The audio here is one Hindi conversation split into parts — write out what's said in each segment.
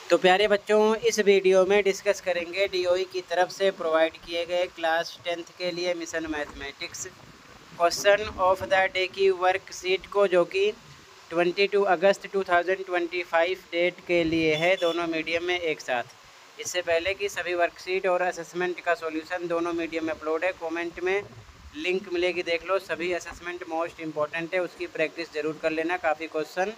तो प्यारे बच्चों, इस वीडियो में डिस्कस करेंगे डीओई की तरफ से प्रोवाइड किए गए क्लास 10th के लिए mission mathematics question of the day की वर्कशीट को, जो कि 22 अगस्त 2025 डेट के लिए है, दोनों मीडियम में एक साथ। इससे पहले कि सभी वर्कशीट और असेसमेंट का सॉल्यूशन दोनों मीडियम में अपलोड है। कमेंट में लिंक मिलेगी, देख लो। सभी असेसमेंट मोस्ट इंपॉर्टेंट है, उसकी प्रैक्टिस ज़रूर कर लेना। काफ़ी क्वेश्चन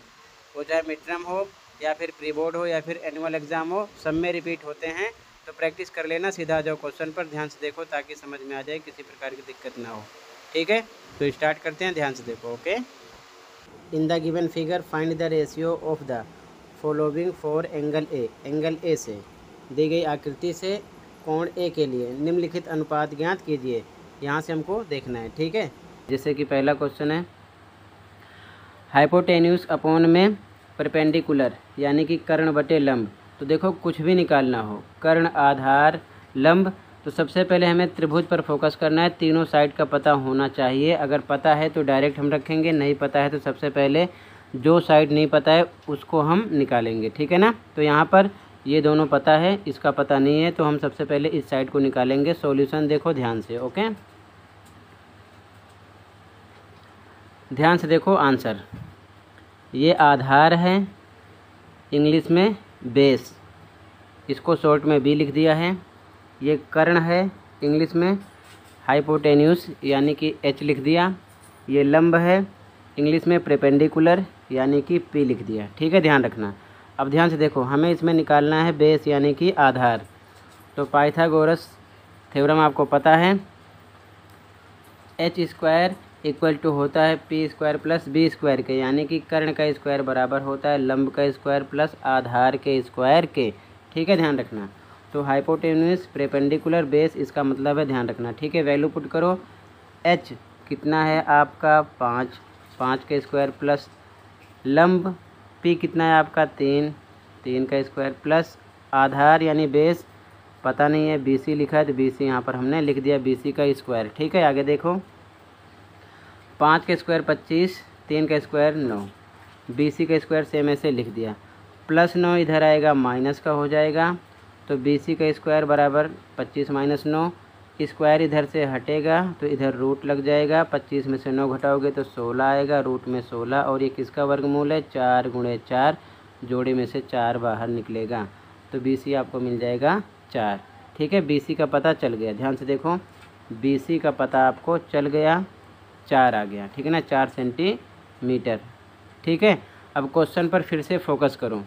हो, चाहे मिड टर्म हो या फिर प्री बोर्ड हो या फिर एनुअल एग्ज़ाम हो, सब में रिपीट होते हैं, तो प्रैक्टिस कर लेना। सीधा आ जाओ क्वेश्चन पर, ध्यान से देखो ताकि समझ में आ जाए, किसी प्रकार की दिक्कत ना हो। ठीक है, तो स्टार्ट करते हैं, ध्यान से देखो। Okay. In the given figure find the ratio of the following for angle A. Angle A से दी गई आकृति से कोण ए के लिए निम्नलिखित अनुपात ज्ञात कीजिए। यहाँ से हमको देखना है। ठीक है, जैसे कि पहला क्वेश्चन है हाइपोटेन्यूस अपॉन में परपेंडिकुलर, यानी कि कर्ण बटे लंब। तो देखो, कुछ भी निकालना हो, कर्ण, आधार, लंब, तो सबसे पहले हमें त्रिभुज पर फोकस करना है। तीनों साइड का पता होना चाहिए। अगर पता है तो डायरेक्ट हम रखेंगे, नहीं पता है तो सबसे पहले जो साइड नहीं पता है उसको हम निकालेंगे। ठीक है ना। तो यहाँ पर ये दोनों पता है, इसका पता नहीं है, तो हम सबसे पहले इस साइड को निकालेंगे। सॉल्यूशन देखो ध्यान से। ओके, ध्यान से देखो आंसर। ये आधार है, इंग्लिश में बेस, इसको शॉर्ट में बी लिख दिया है। ये कर्ण है, इंग्लिश में हाइपोटेन्यूस, यानी कि एच लिख दिया। ये लंब है, इंग्लिश में परपेंडिकुलर, यानी कि पी लिख दिया। ठीक है, ध्यान रखना। अब ध्यान से देखो, हमें इसमें निकालना है बेस, यानी कि आधार। तो पाइथागोरस थ्योरम आपको पता है, एच स्क्वायर इक्वल टू होता है P square plus B square के, यानी कि कर्ण का स्क्वायर बराबर होता है लंब का स्क्वायर प्लस आधार के स्क्वायर के। ठीक है, ध्यान रखना। तो हाइपोटेन्यूस, परपेंडिकुलर, बेस, इसका मतलब है, ध्यान रखना। ठीक है, वैल्यू पुट करो। एच कितना है आपका 5, 5 का स्क्वायर प्लस लंब, पी कितना है आपका 3, 3 का स्क्वायर प्लस आधार यानी बेस पता नहीं है, बी सी लिखा है तो बी सी यहाँ पर हमने लिख दिया, बी सी का स्क्वायर। ठीक है, आगे देखो, 5 का स्क्वायर 25, 3 का स्क्वायर 9, बी सी का स्क्वायर सेम ऐसे लिख दिया। प्लस 9 इधर आएगा, माइनस का हो जाएगा, तो बी सी का स्क्वायर बराबर 25 माइनस 9। स्क्वायर इधर से हटेगा तो इधर रूट लग जाएगा, 25 में से 9 घटाओगे तो 16 आएगा, रूट में 16। और ये किसका वर्गमूल है? 4 गुणे 4, जोड़े में से 4 बाहर निकलेगा, तो बी सी आपको मिल जाएगा 4। ठीक है, बी सी का पता चल गया। ध्यान से देखो, बी सी का पता आपको चल गया, 4 आ गया। ठीक है ना, 4 सेंटीमीटर। ठीक है, अब क्वेश्चन पर फिर से फोकस करो।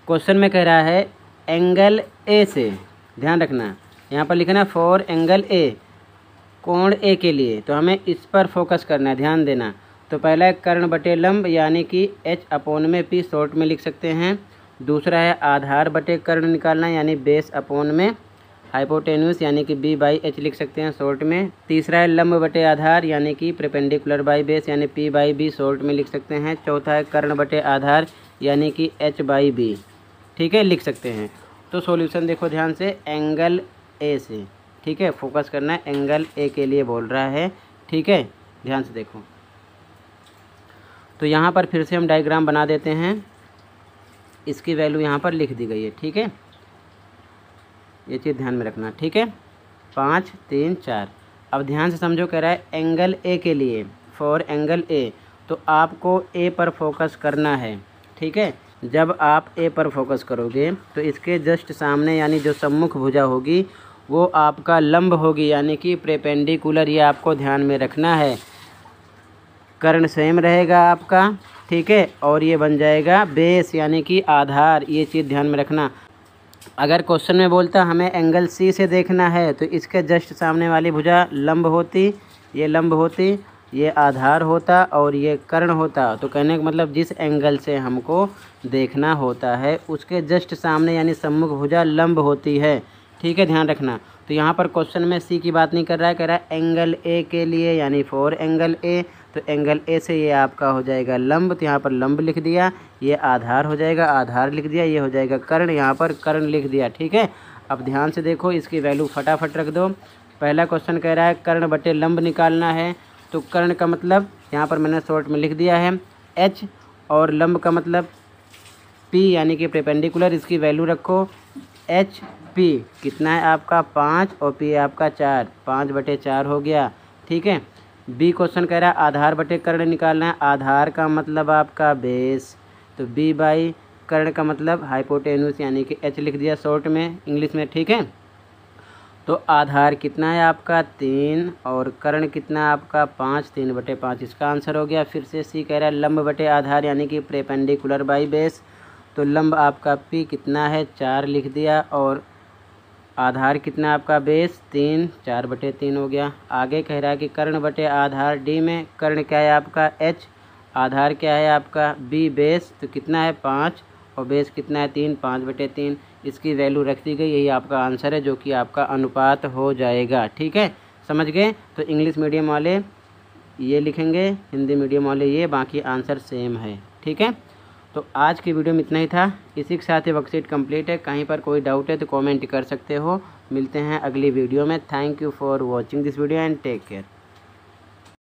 क्वेश्चन में कह रहा है एंगल ए से, ध्यान रखना, यहाँ पर लिखना फॉर एंगल ए, कोण ए के लिए, तो हमें इस पर फोकस करना है, ध्यान देना। तो पहला है कर्ण बटे लंब, यानी कि एच अपॉन में पी, शॉर्ट में लिख सकते हैं। दूसरा है आधार बटे कर्ण निकालना, यानी बेस अपॉन में हाइपोटेन्यूस, यानी कि बी बाई एच लिख सकते हैं शॉर्ट में। तीसरा है लंब बटे आधार, यानी कि परपेंडिकुलर बाई बेस, यानी पी बाई बी शॉर्ट में लिख सकते हैं। चौथा है कर्ण बटे आधार, यानी कि एच बाई बी। ठीक है, लिख सकते हैं। तो सॉल्यूशन देखो ध्यान से, एंगल ए से। ठीक है, फोकस करना है, एंगल ए के लिए बोल रहा है। ठीक है, ध्यान से देखो। तो यहाँ पर फिर से हम डायग्राम बना देते हैं, इसकी वैल्यू यहाँ पर लिख दी गई है। ठीक है, ये चीज़ ध्यान में रखना। ठीक है, 5, 3, 4। अब ध्यान से समझो, कह रहा है एंगल ए के लिए, फॉर एंगल ए, तो आपको ए पर फोकस करना है। ठीक है, जब आप ए पर फोकस करोगे तो इसके जस्ट सामने, यानी जो सम्मुख भुजा होगी वो आपका लंब होगी, यानी कि परपेंडिकुलर। ये आपको ध्यान में रखना है, कर्ण सेम रहेगा आपका। ठीक है, और ये बन जाएगा बेस, यानी कि आधार। ये चीज़ ध्यान में रखना। अगर क्वेश्चन में बोलता हमें एंगल सी से देखना है, तो इसके जस्ट सामने वाली भुजा लंब होती, ये लंब होती, ये आधार होता और ये कर्ण होता। तो कहने का मतलब जिस एंगल से हमको देखना होता है उसके जस्ट सामने, यानी सम्मुख भुजा लंब होती है। ठीक है, ध्यान रखना। तो यहाँ पर क्वेश्चन में सी की बात नहीं कर रहा है, कह रहा है एंगल ए के लिए, यानी फॉर एंगल ए। तो एंगल ए से ये आपका हो जाएगा लंब, तो यहाँ पर लंब लिख दिया, ये आधार हो जाएगा, आधार लिख दिया, ये हो जाएगा कर्ण, यहाँ पर कर्ण लिख दिया। ठीक है, अब ध्यान से देखो, इसकी वैल्यू फटाफट रख दो। पहला क्वेश्चन कह रहा है कर्ण बटे लंब निकालना है, तो कर्ण का मतलब यहाँ पर मैंने शॉर्ट में लिख दिया है एच, और लंब का मतलब पी यानी कि परपेंडिकुलर, इसकी वैल्यू रखो एच पी कितना है आपका 5 और पी आपका 4, 5/4 हो गया। ठीक है। बी क्वेश्चन कह रहा है आधार बटे कर्ण निकालना है। आधार का मतलब आपका बेस, तो बी बाई कर्ण का मतलब हाइपोटेन्यूस यानी कि एच लिख दिया शॉर्ट में इंग्लिश में। ठीक है। तो आधार कितना है आपका 3 और कर्ण कितना है आपका 5, 3/5 इसका आंसर हो गया। फिर से सी कह रहा है लंब बटे आधार यानी कि परपेंडिकुलर बाई बेस, तो लंब आपका पी कितना है 4 लिख दिया और आधार कितना आपका बेस 3, 4/3 हो गया। आगे कह रहा है कि कर्ण बटे आधार डी में कर्ण क्या है आपका एच, आधार क्या है आपका बी बेस, तो कितना है 5 और बेस कितना है 3, 5/3 इसकी वैल्यू रख दी गई। यही आपका आंसर है जो कि आपका अनुपात हो जाएगा। ठीक है, समझ गए। तो इंग्लिश मीडियम वाले ये लिखेंगे, हिंदी मीडियम वाले ये, बाकी आंसर सेम है। ठीक है। तो आज की वीडियो में इतना ही था। इसी के साथ ही वर्कशीट कंप्लीट है। कहीं पर कोई डाउट है तो कमेंट कर सकते हो। मिलते हैं अगली वीडियो में। Thank you for watching this video and take care.